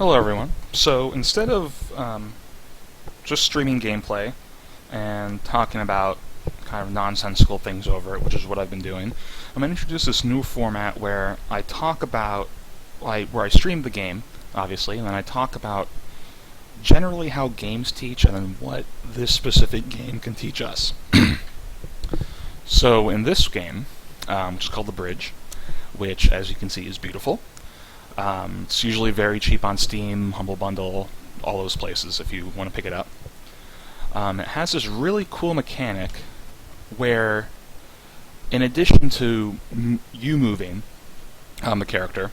Hello everyone. So instead of just streaming gameplay and talking about kind of nonsensical things over it, which is what I've been doing, I'm going to introduce this new format where I talk about, where I stream the game, obviously, and then I talk about generally how games teach and then what this specific game can teach us. So in this game, which is called The Bridge, which as you can see is beautiful, it's usually very cheap on Steam, Humble Bundle, all those places if you want to pick it up. It has this really cool mechanic where, in addition to you moving the character,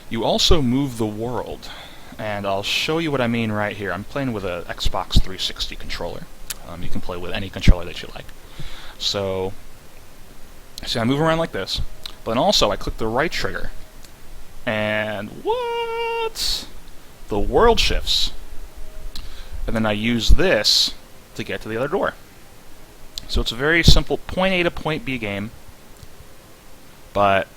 you also move the world. And I'll show you what I mean right here. I'm playing with an Xbox 360 controller. You can play with any controller that you like. So, see, I move around like this, but then also I click the right trigger. And what? The world shifts. And then I use this to get to the other door. So it's a very simple point A to point B game, but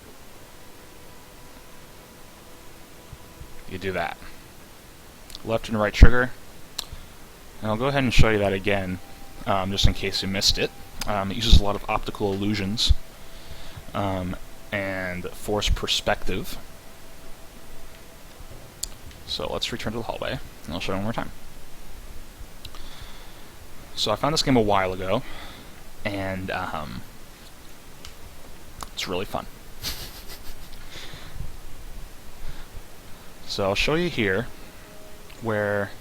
you do that. Left and right trigger. And I'll go ahead and show you that again, just in case you missed it. It uses a lot of optical illusions and forced perspective. So let's return to the hallway, and I'll show you one more time. So I found this game a while ago, and it's really fun. So I'll show you here, where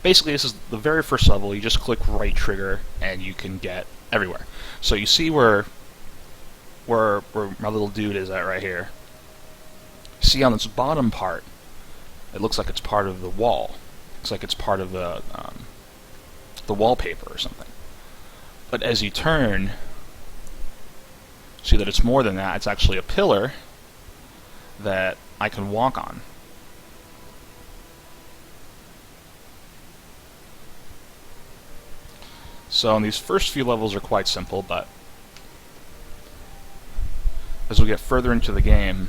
basically this is the very first level. You just click right trigger, and you can get everywhere. So you see where my little dude is at right here. See on this bottom part, it looks like it's part of the wall. Looks like it's part of the wallpaper or something. But as you turn, see that it's more than that. It's actually a pillar that I can walk on. So these first few levels are quite simple, but as we get further into the game,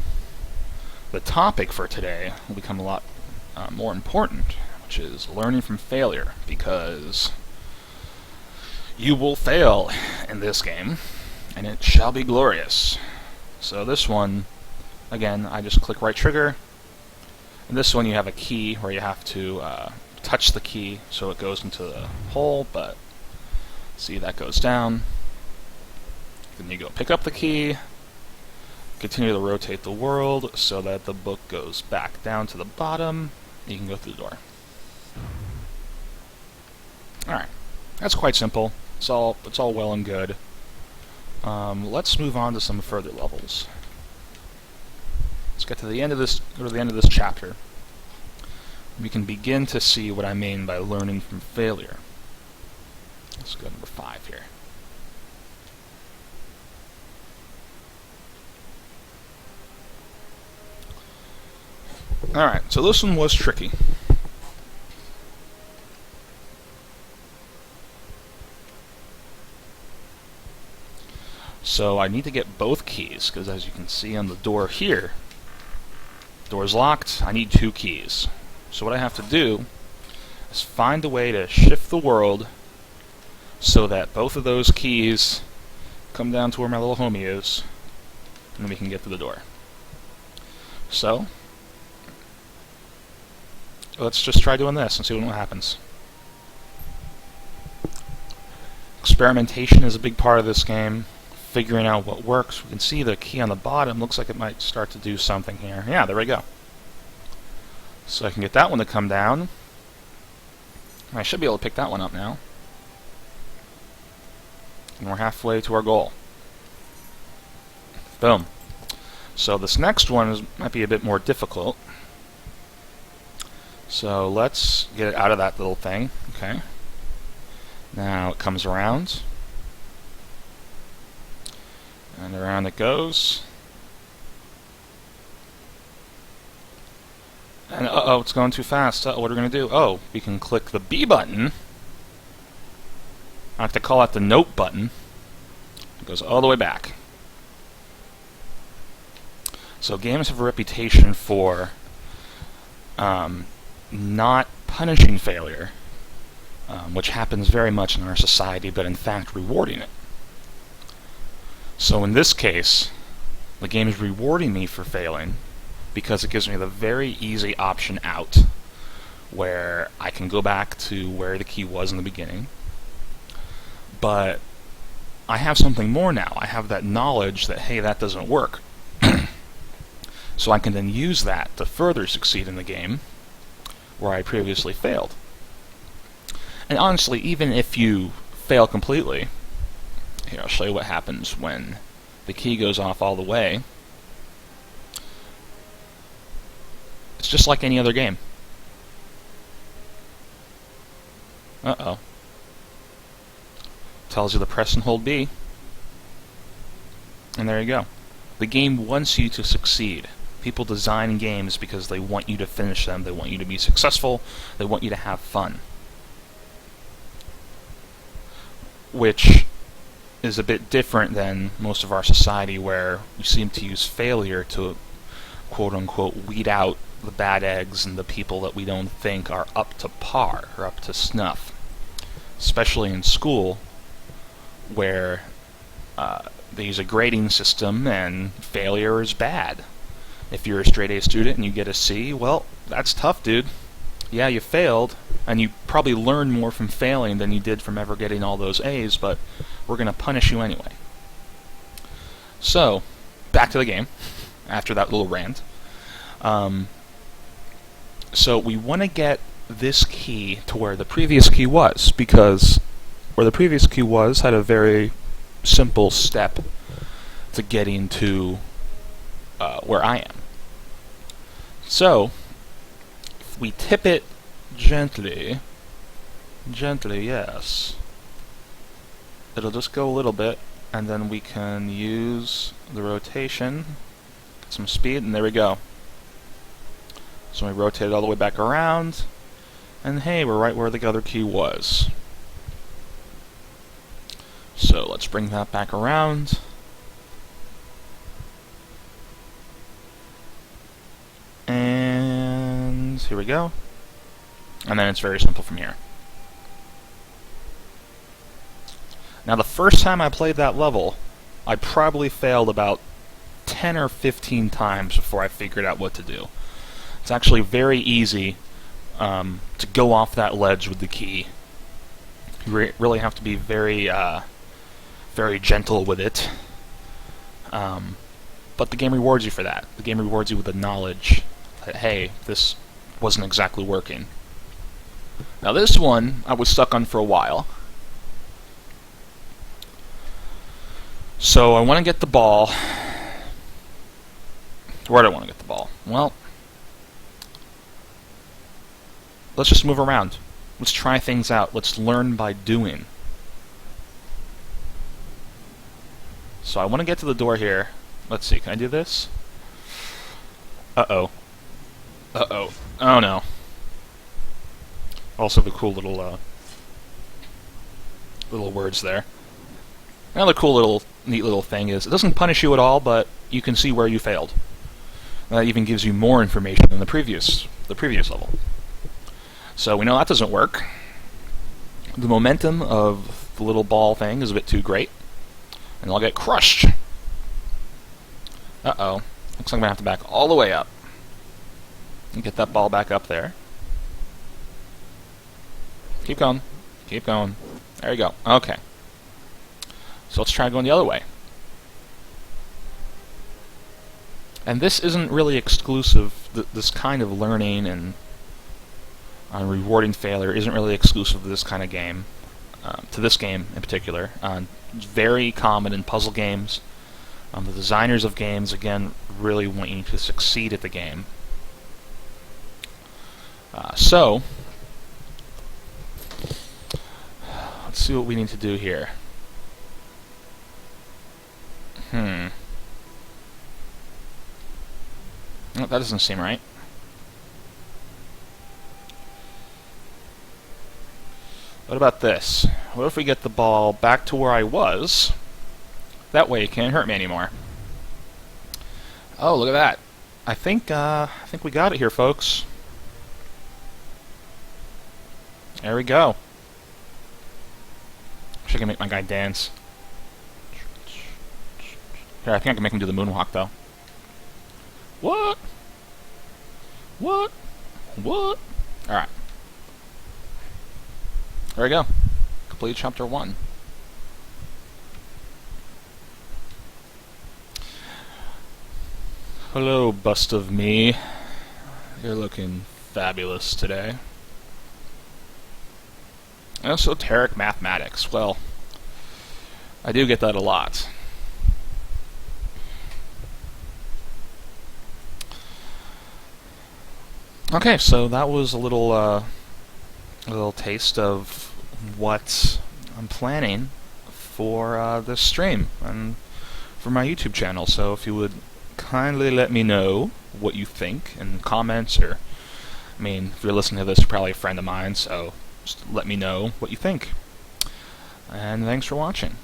the topic for today will become a lot more important, which is learning from failure, because you will fail in this game, and it shall be glorious. So this one, again, I just click right trigger, and this one you have a key where you have to touch the key so it goes into the hole, but see, that goes down. Then you go pick up the key, continue to rotate the world so that the book goes back down to the bottom. You can go through the door. Alright, that's quite simple. It's all well and good. Let's move on to some further levels. Let's get to the end of this. Go to the end of this chapter. We can begin to see what I mean by learning from failure. Let's go to number 5 here. Alright, so this one was tricky. So I need to get both keys, because as you can see on the door here, door's locked, I need 2 keys. So what I have to do is find a way to shift the world so that both of those keys come down to where my little homie is, and then we can get to the door. So let's just try doing this and see what happens. Experimentation is a big part of this game. Figuring out what works. We can see the key on the bottom. Looks like it might start to do something here. Yeah, there we go. So I can get that one to come down. I should be able to pick that one up now. And we're halfway to our goal. Boom. So this next one might be a bit more difficult. So let's get it out of that little thing. Okay. Now it comes around. And around it goes. And uh-oh, it's going too fast. Uh-oh, what are we going to do? Oh, we can click the B button. I have to call out the note button. It goes all the way back. So games have a reputation for not punishing failure, which happens very much in our society, but in fact rewarding it. So in this case, the game is rewarding me for failing because it gives me the very easy option out, where I can go back to where the key was in the beginning, but I have something more now. I have that knowledge that, hey, that doesn't work. So I can then use that to further succeed in the game where I previously failed. And honestly, even if you fail completely, here, I'll show you what happens when the key goes off all the way. It's just like any other game. Uh-oh. Tells you to press and hold B. And there you go. The game wants you to succeed. People design games because they want you to finish them, they want you to be successful, they want you to have fun. Which is a bit different than most of our society, where we seem to use failure to quote-unquote weed out the bad eggs and the people that we don't think are up to par or up to snuff. Especially in school, where they use a grading system and failure is bad. If you're a straight A student and you get a C, well, that's tough, dude. Yeah, you failed, and you probably learned more from failing than you did from ever getting all those A's, but we're going to punish you anyway. So, back to the game, after that little rant. So we want to get this key to where the previous key was, because where the previous key was had a very simple step to getting to where I am. So, if we tip it gently, yes, it'll just go a little bit, and then we can use the rotation, get some speed, and there we go. So we rotate it all the way back around, and hey, we're right where the other key was. So let's bring that back around. And here we go. And then it's very simple from here. Now the first time I played that level, I probably failed about 10 or 15 times before I figured out what to do. It's actually very easy to go off that ledge with the key. You really have to be very, very gentle with it. But the game rewards you for that. The game rewards you with the knowledge that, hey, this wasn't exactly working. Now this one, I was stuck on for a while. So I want to get the ball. Where do I want to get the ball? Well, let's just move around. Let's try things out. Let's learn by doing. So I want to get to the door here. Let's see, can I do this? Uh-oh. Uh-oh. Oh no. Also the cool little little words there. Another cool little neat little thing is it doesn't punish you at all, but you can see where you failed. That even gives you more information than the previous level. So we know that doesn't work. The momentum of the little ball thing is a bit too great, and I'll get crushed. Uh-oh. Looks like I'm going to have to back all the way up and get that ball back up there. Keep going. Keep going. There you go. Okay. So let's try going the other way. And this isn't really exclusive. This kind of learning and rewarding failure isn't really exclusive to this kind of game. To this game in particular. It's very common in puzzle games. The designers of games, again, really want you to succeed at the game. So, let's see what we need to do here. Oh, that doesn't seem right. What about this? What if we get the ball back to where I was? That way it can't hurt me anymore. Oh, look at that. I think we got it here, folks. There we go. Wish I could make my guy dance. Here, I think I can make him do the moonwalk, though. What? What? What? Alright. There we go. Complete chapter 1. Hello, bust of me. You're looking fabulous today. Esoteric mathematics. Well, I do get that a lot. Okay, so that was a little taste of what I'm planning for this stream and for my YouTube channel. So if you would kindly let me know what you think in comments, or, I mean, if you're listening to this, you're probably a friend of mine, so just let me know what you think. And thanks for watching.